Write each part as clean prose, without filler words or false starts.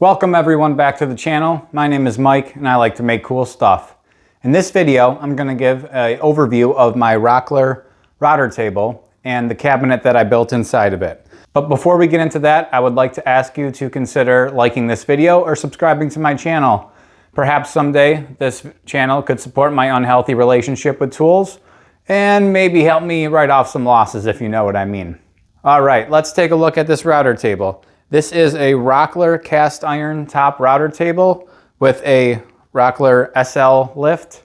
Welcome everyone back to the channel. My name is Mike and I like to make cool stuff. In this video, I'm going to give an overview of my Rockler router table and the cabinet that I built inside of it. But before we get into that, I would like to ask you to consider liking this video or subscribing to my channel. Perhaps someday this channel could support my unhealthy relationship with tools and maybe help me write off some losses, if you know what I mean. All right, let's take a look at this router table. This is a Rockler cast iron top router table with a Rockler SL lift,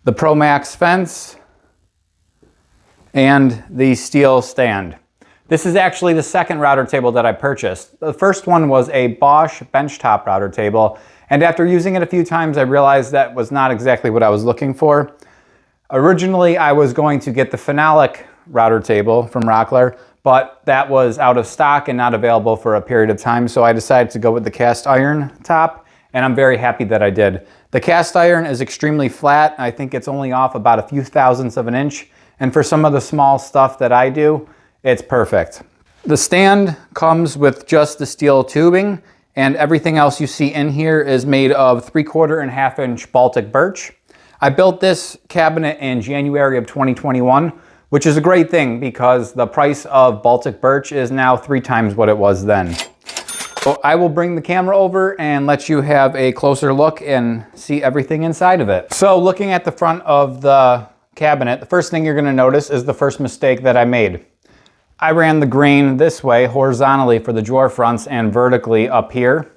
the ProMax fence, and the steel stand. This is actually the second router table that I purchased. The first one was a Bosch benchtop router table, and after using it a few times, I realized that was not exactly what I was looking for. Originally, I was going to get the phenolic router table from Rockler, but that was out of stock and not available for a period of time, so I decided to go with the cast iron top, and I'm very happy that I did. The cast iron is extremely flat. I think it's only off about a few thousandths of an inch, and for some of the small stuff that I do, it's perfect. The stand comes with just the steel tubing, and everything else you see in here is made of 3/4 and 1/2 inch Baltic birch. I built this cabinet in January of 2021, which is a great thing because the price of Baltic birch is now 3 times what it was then. So I will bring the camera over and let you have a closer look and see everything inside of it. So looking at the front of the cabinet, the first thing you're going to notice is the first mistake that I made. I ran the grain this way horizontally for the drawer fronts and vertically up here,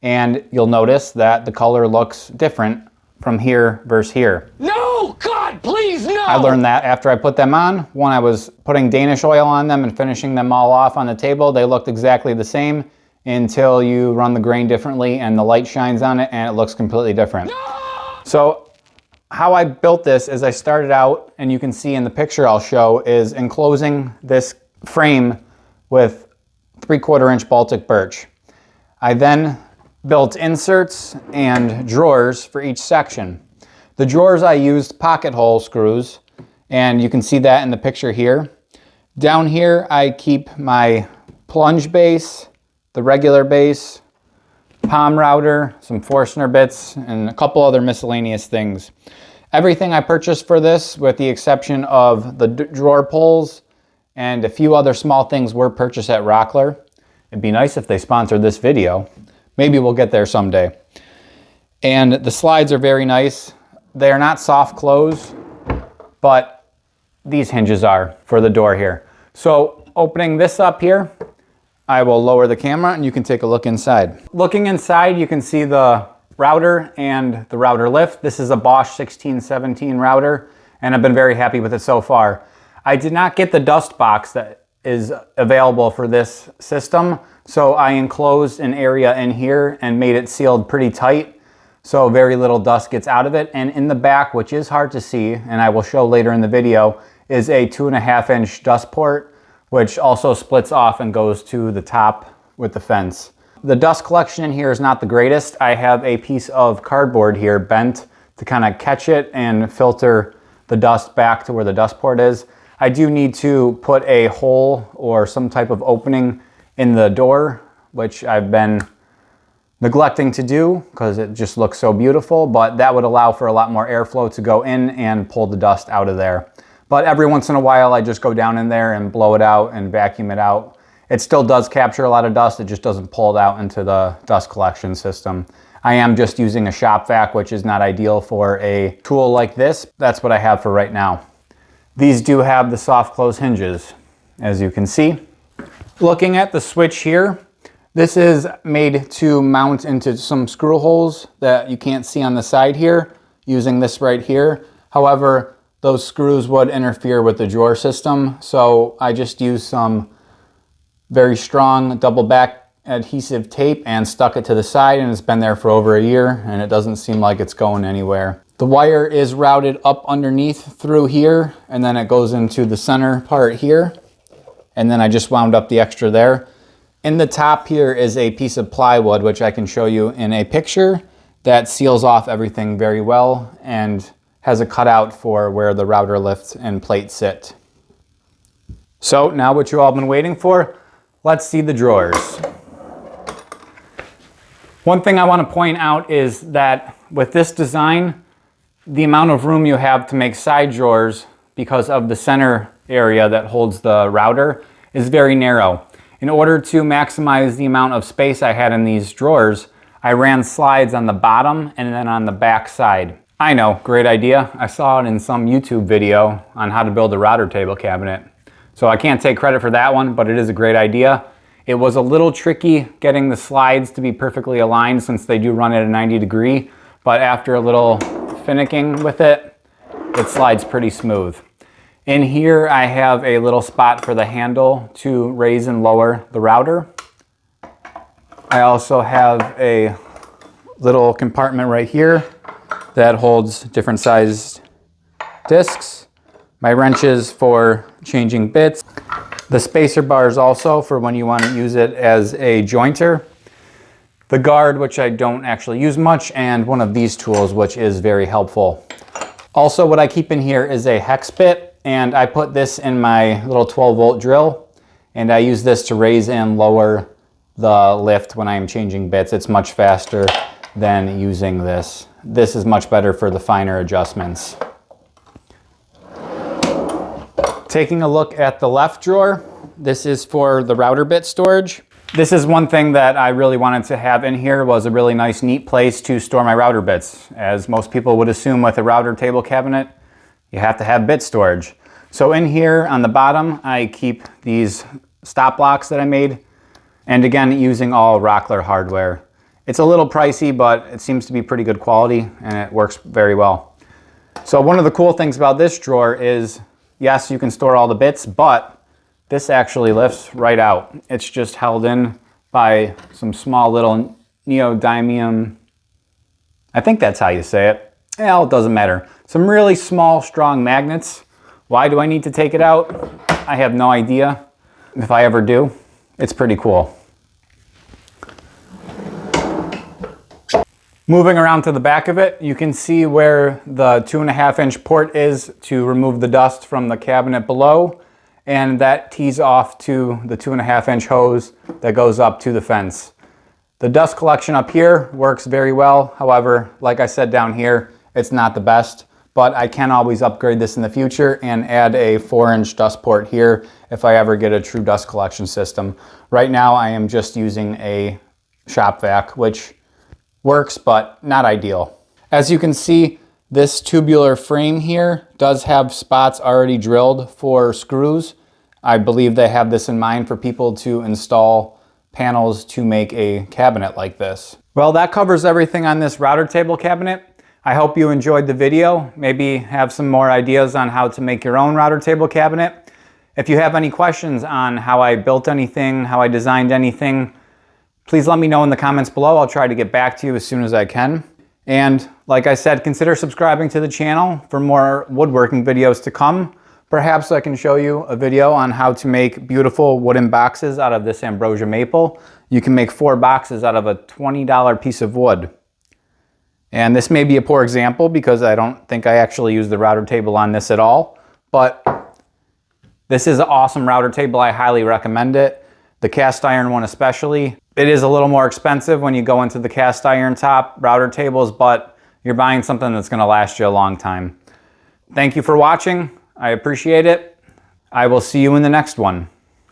and you'll notice that the color looks different from here versus here. No! God, please, no! I learned that after I put them on. When I was putting Danish oil on them and finishing them all off on the table, they looked exactly the same until you run the grain differently and the light shines on it and it looks completely different. No! So how I built this is I started out, and you can see in the picture I'll show, is enclosing this frame with 3/4 inch Baltic birch. I then built inserts and drawers for each section. The drawers I used pocket hole screws, and you can see that in the picture here. Down here I keep my plunge base, the regular base, palm router, some Forstner bits, and a couple other miscellaneous things. Everything I purchased for this, with the exception of the drawer pulls and a few other small things, were purchased at Rockler. It'd be nice if they sponsored this video. Maybe we'll get there someday. And the slides are very nice. They are not soft close, but these hinges are for the door here. So opening this up here, I will lower the camera and you can take a look inside. Looking inside, you can see the router and the router lift. This is a Bosch 1617 router, and I've been very happy with it so far. I did not get the dust box that is available for this system, so I enclosed an area in here and made it sealed pretty tight so very little dust gets out of it. And in the back, which is hard to see, and I will show later in the video, is a 2.5 inch dust port, which also splits off and goes to the top with the fence. The dust collection in here is not the greatest. I have a piece of cardboard here bent to kind of catch it and filter the dust back to where the dust port is. I do need to put a hole or some type of opening in the door, which I've been neglecting to do because it just looks so beautiful, but that would allow for a lot more airflow to go in and pull the dust out of there. But every once in a while, I just go down in there and blow it out and vacuum it out. It still does capture a lot of dust, it just doesn't pull it out into the dust collection system. I am just using a shop vac, which is not ideal for a tool like this. That's what I have for right now. These do have the soft close hinges, as you can see. Looking at the switch here, this is made to mount into some screw holes that you can't see on the side here, using this right here. However, those screws would interfere with the drawer system, so I just used some very strong double back adhesive tape and stuck it to the side, and it's been there for over a year and it doesn't seem like it's going anywhere. The wire is routed up underneath through here, and then it goes into the center part here, and then I just wound up the extra there. In the top here is a piece of plywood, which I can show you in a picture, that seals off everything very well and has a cutout for where the router lift and plate sit. So now what you all been waiting for, let's see the drawers. One thing I want to point out is that with this design, the amount of room you have to make side drawers because of the center area that holds the router is very narrow. In order to maximize the amount of space I had in these drawers, I ran slides on the bottom and then on the back side. I know, great idea. I saw it in some YouTube video on how to build a router table cabinet. So I can't take credit for that one, but it is a great idea. It was a little tricky getting the slides to be perfectly aligned since they do run at a 90 degree, but after a little finicking with it, it slides pretty smooth. In here, I have a little spot for the handle to raise and lower the router. I also have a little compartment right here that holds different sized discs. My wrenches for changing bits. The spacer bars also for when you want to use it as a jointer. The guard, which I don't actually use much, and one of these tools, which is very helpful. Also, what I keep in here is a hex bit. And I put this in my little 12-volt drill, and I use this to raise and lower the lift when I am changing bits. It's much faster than using this. This is much better for the finer adjustments. Taking a look at the left drawer, this is for the router bit storage. This is one thing that I really wanted to have in here, was a really nice, neat place to store my router bits. As most people would assume with a router table cabinet, you have to have bit storage. So in here on the bottom, I keep these stop blocks that I made. And again, using all Rockler hardware. It's a little pricey, but it seems to be pretty good quality and it works very well. So one of the cool things about this drawer is, yes, you can store all the bits, but this actually lifts right out. It's just held in by some small little neodymium, I think that's how you say it. Well, it doesn't matter. Some really small, strong magnets. Why do I need to take it out? I have no idea. If I ever do, it's pretty cool. Moving around to the back of it, you can see where the 2.5-inch port is to remove the dust from the cabinet below, and that tees off to the 2.5-inch hose that goes up to the fence. The dust collection up here works very well. However, like I said down here, it's not the best, but I can always upgrade this in the future and add a 4-inch dust port here if I ever get a true dust collection system. Right now I am just using a shop vac, which works, but not ideal. As you can see, this tubular frame here does have spots already drilled for screws. I believe they have this in mind for people to install panels to make a cabinet like this. Well, that covers everything on this router table cabinet. I hope you enjoyed the video. Maybe have some more ideas on how to make your own router table cabinet. If you have any questions on how I built anything, how I designed anything, please let me know in the comments below. I'll try to get back to you as soon as I can. And like I said, consider subscribing to the channel for more woodworking videos to come. Perhaps I can show you a video on how to make beautiful wooden boxes out of this ambrosia maple. You can make 4 boxes out of a $20 piece of wood. And this may be a poor example because I don't think I actually used the router table on this at all, but this is an awesome router table. I highly recommend it. The cast iron one especially. It is a little more expensive when you go into the cast iron top router tables, but you're buying something that's going to last you a long time. Thank you for watching. I appreciate it. I will see you in the next one.